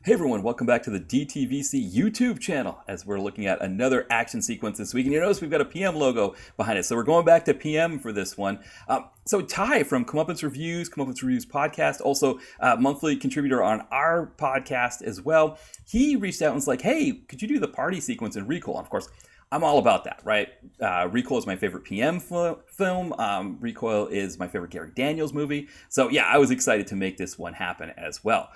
Hey everyone, welcome back to the DTVC YouTube channel as we're looking at another action sequence this week. And you notice we've got a PM logo behind it. So we're going back to PM for this one. So Ty from Comeuppance Reviews podcast, also monthly contributor on our podcast as well. He reached out and was like, hey, could you do the party sequence in Recoil? And of course, I'm all about that, right? Recoil is my favorite PM film. Recoil is my favorite Gary Daniels movie. So yeah, I was excited to make this one happen as well.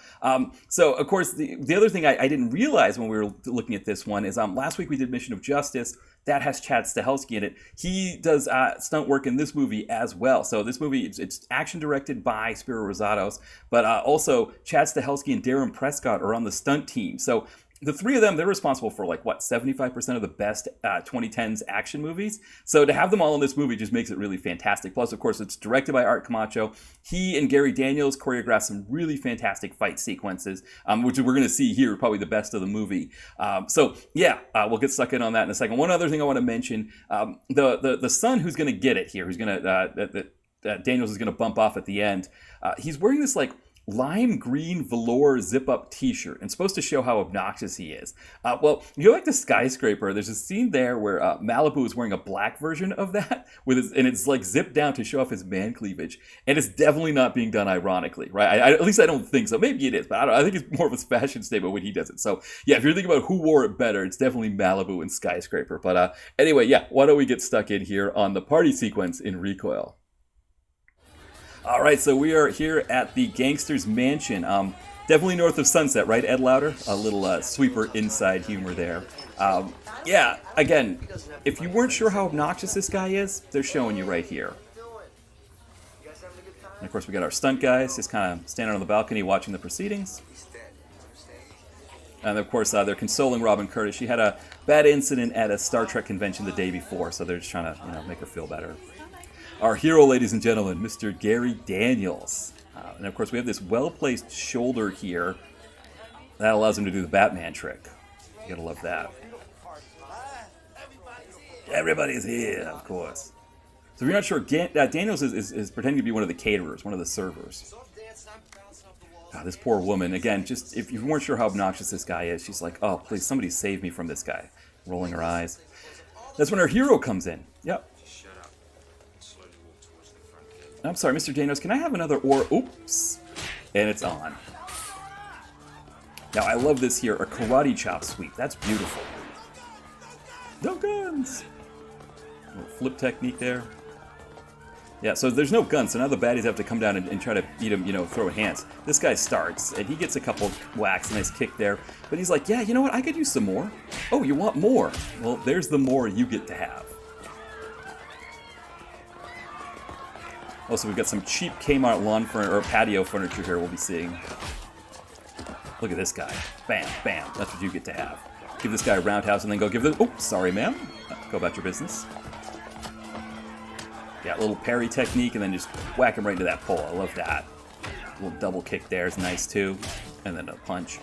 So of course, the other thing I didn't realize when we were looking at this one is last week we did Mission of Justice. That has Chad Stahelski in it. He does stunt work in this movie as well. So this movie, it's action directed by Spiro Razatos, but also Chad Stahelski and Darren Prescott are on the stunt team. So the three of them, they're responsible for 75% of the best 2010s action movies. So to have them all in this movie just makes it really fantastic. Plus, of course, it's directed by Art Camacho. He and Gary Daniels choreographed some really fantastic fight sequences, which we're going to see here, probably the best of the movie. So yeah, we'll get stuck in on that in a second. One other thing I want to mention, the son who's going to get it here, who's going to, Daniels is going to bump off at the end, he's wearing this lime green velour zip-up t-shirt and supposed to show how obnoxious he is. Well, you go back to Skyscraper, there's a scene there where Malibu is wearing a black version of that, and it's zipped down to show off his man cleavage, and it's definitely not being done ironically, right? At least I don't think so. Maybe it is, but I think it's more of a fashion statement when he does it. So yeah, if you're thinking about who wore it better, it's definitely Malibu and Skyscraper. But anyway, yeah, why don't we get stuck in here on the party sequence in Recoil. All right, so we are here at the Gangster's Mansion. Definitely north of Sunset, right, Ed Lauder? A little sweeper inside humor there. Yeah, again, if you weren't sure how obnoxious this guy is, they're showing you right here. And of course, we got our stunt guys just kind of standing on the balcony watching the proceedings. And of course, they're consoling Robin Curtis. She had a bad incident at a Star Trek convention the day before, so they're just trying to, make her feel better. Our hero, ladies and gentlemen, Mr. Gary Daniels. And of course, we have this well-placed shoulder here. That allows him to do the Batman trick. You gotta love that. Everybody's here, of course. So if you're not sure, Daniels is pretending to be one of the caterers, one of the servers. God, this poor woman, again, just if you weren't sure how obnoxious this guy is, she's like, oh, please, somebody save me from this guy. Rolling her eyes. That's when our hero comes in. Yep. I'm sorry, Mr. Daniels, can I have another or? Oops. And it's on. Now, I love this here, a karate chop sweep. That's beautiful. No guns. A little flip technique there. Yeah, so there's no guns, so now the baddies have to come down and try to beat him, throw hands. This guy starts, and he gets a couple whacks, a nice kick there. But he's like, yeah, you know what? I could use some more. Oh, you want more? Well, there's the more you get to have. Also, we've got some cheap Kmart lawn furniture or patio furniture here we'll be seeing. Look at this guy. Bam, bam. That's what you get to have. Give this guy a roundhouse and then go give this... Oh, sorry, ma'am. Go about your business. Yeah, a little parry technique and then just whack him right into that pole. I love that. A little double kick there is nice, too. And then a punch.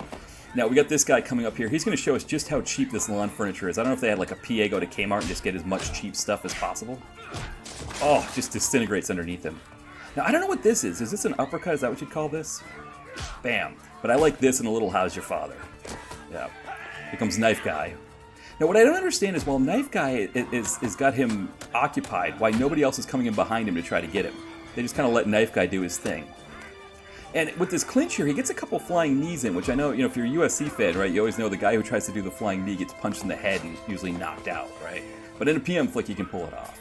Now, we got this guy coming up here. He's going to show us just how cheap this lawn furniture is. I don't know if they had a PA go to Kmart and just get as much cheap stuff as possible. Oh, just disintegrates underneath him. Now, I don't know what this is. Is this an uppercut? Is that what you'd call this? Bam. But I like this in a little How's Your Father. Yeah. Here comes Knife Guy. Now, what I don't understand is while Knife Guy is got him occupied, why nobody else is coming in behind him to try to get him. They just kind of let Knife Guy do his thing. And with this clinch here, he gets a couple flying knees in, which I know, if you're a USC fan, right, you always know the guy who tries to do the flying knee gets punched in the head and usually knocked out, right? But in a PM flick, you can pull it off.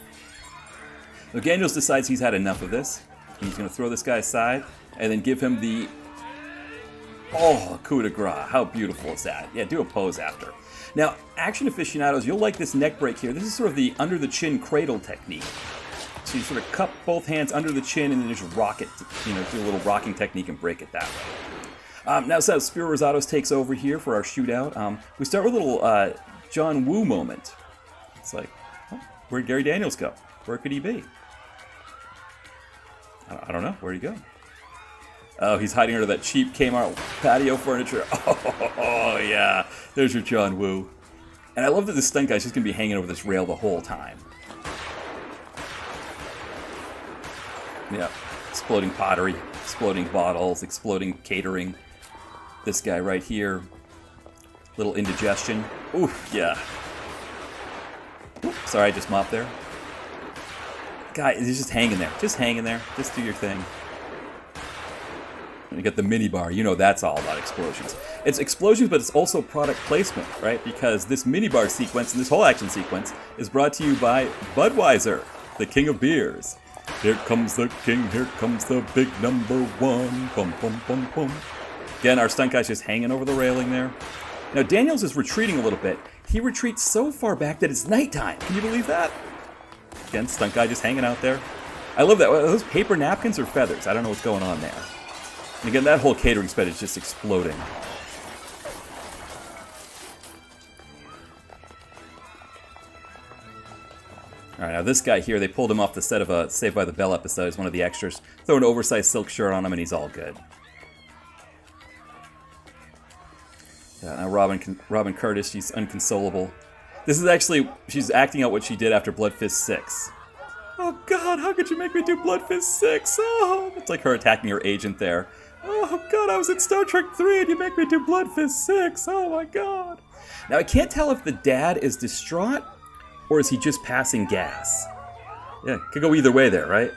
So Daniels decides he's had enough of this. He's going to throw this guy aside and then give him the... Oh, coup de grace. How beautiful is that? Yeah, do a pose after. Now, action aficionados, you'll like this neck break here. This is sort of the under-the-chin cradle technique. So you sort of cup both hands under the chin and then just rock it, do a little rocking technique and break it that way. Now, so Spiro Razatos takes over here for our shootout. We start with a little John Woo moment. It's like, oh, where'd Gary Daniels go? Where could he be? I don't know. Where'd he go? Oh, he's hiding under that cheap Kmart patio furniture. Oh, yeah. There's your John Woo. And I love that this stunt guy's just going to be hanging over this rail the whole time. Yeah. Exploding pottery, exploding bottles, exploding catering. This guy right here, little indigestion. Ooh, yeah. Ooh, sorry, I just mopped there. Guy, he's just hanging there. Just hanging there. Just do your thing. And you get the mini bar. You know that's all about explosions. It's explosions, but it's also product placement, right? Because this mini bar sequence and this whole action sequence is brought to you by Budweiser, the king of beers. Here comes the king, here comes the big number one. Bum, bum, bum, bum. Again, our stunt guy's just hanging over the railing there. Now, Daniels is retreating a little bit. He retreats so far back that it's nighttime. Can you believe that? Again, stunt guy just hanging out there. I love that. Are those paper napkins or feathers? I don't know what's going on there. And again, that whole catering spread is just exploding. All right, now this guy here, they pulled him off the set of a Saved by the Bell episode. He's one of the extras. Throw an oversized silk shirt on him, and he's all good. Yeah, now Robin Curtis, she's unconsolable. This is actually, she's acting out what she did after Blood Fist 6. Oh God, how could you make me do Blood Fist 6? Oh, it's like her attacking her agent there. Oh God, I was in Star Trek 3 and you make me do Blood Fist 6. Oh my God. Now I can't tell if the dad is distraught or is he just passing gas. Yeah, could go either way there, right?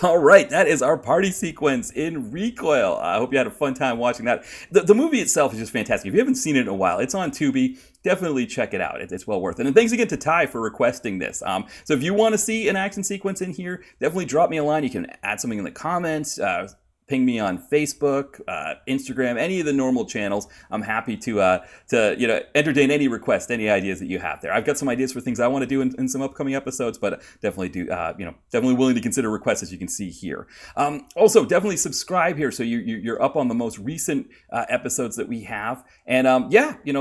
All right, that is our party sequence in Recoil. I hope you had a fun time watching that. The movie itself is just fantastic. If you haven't seen it in a while, it's on Tubi. Definitely check it out. It's well worth it. And thanks again to Ty for requesting this. So if you want to see an action sequence in here, definitely drop me a line. You can add something in the comments. Ping me on Facebook, Instagram, any of the normal channels. I'm happy to entertain any requests, any ideas that you have there. I've got some ideas for things I want to do in some upcoming episodes, but definitely definitely willing to consider requests as you can see here. Also, definitely subscribe here so you're up on the most recent episodes that we have, and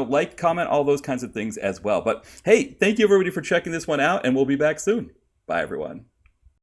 like, comment, all those kinds of things as well. But hey, thank you everybody for checking this one out, and we'll be back soon. Bye everyone.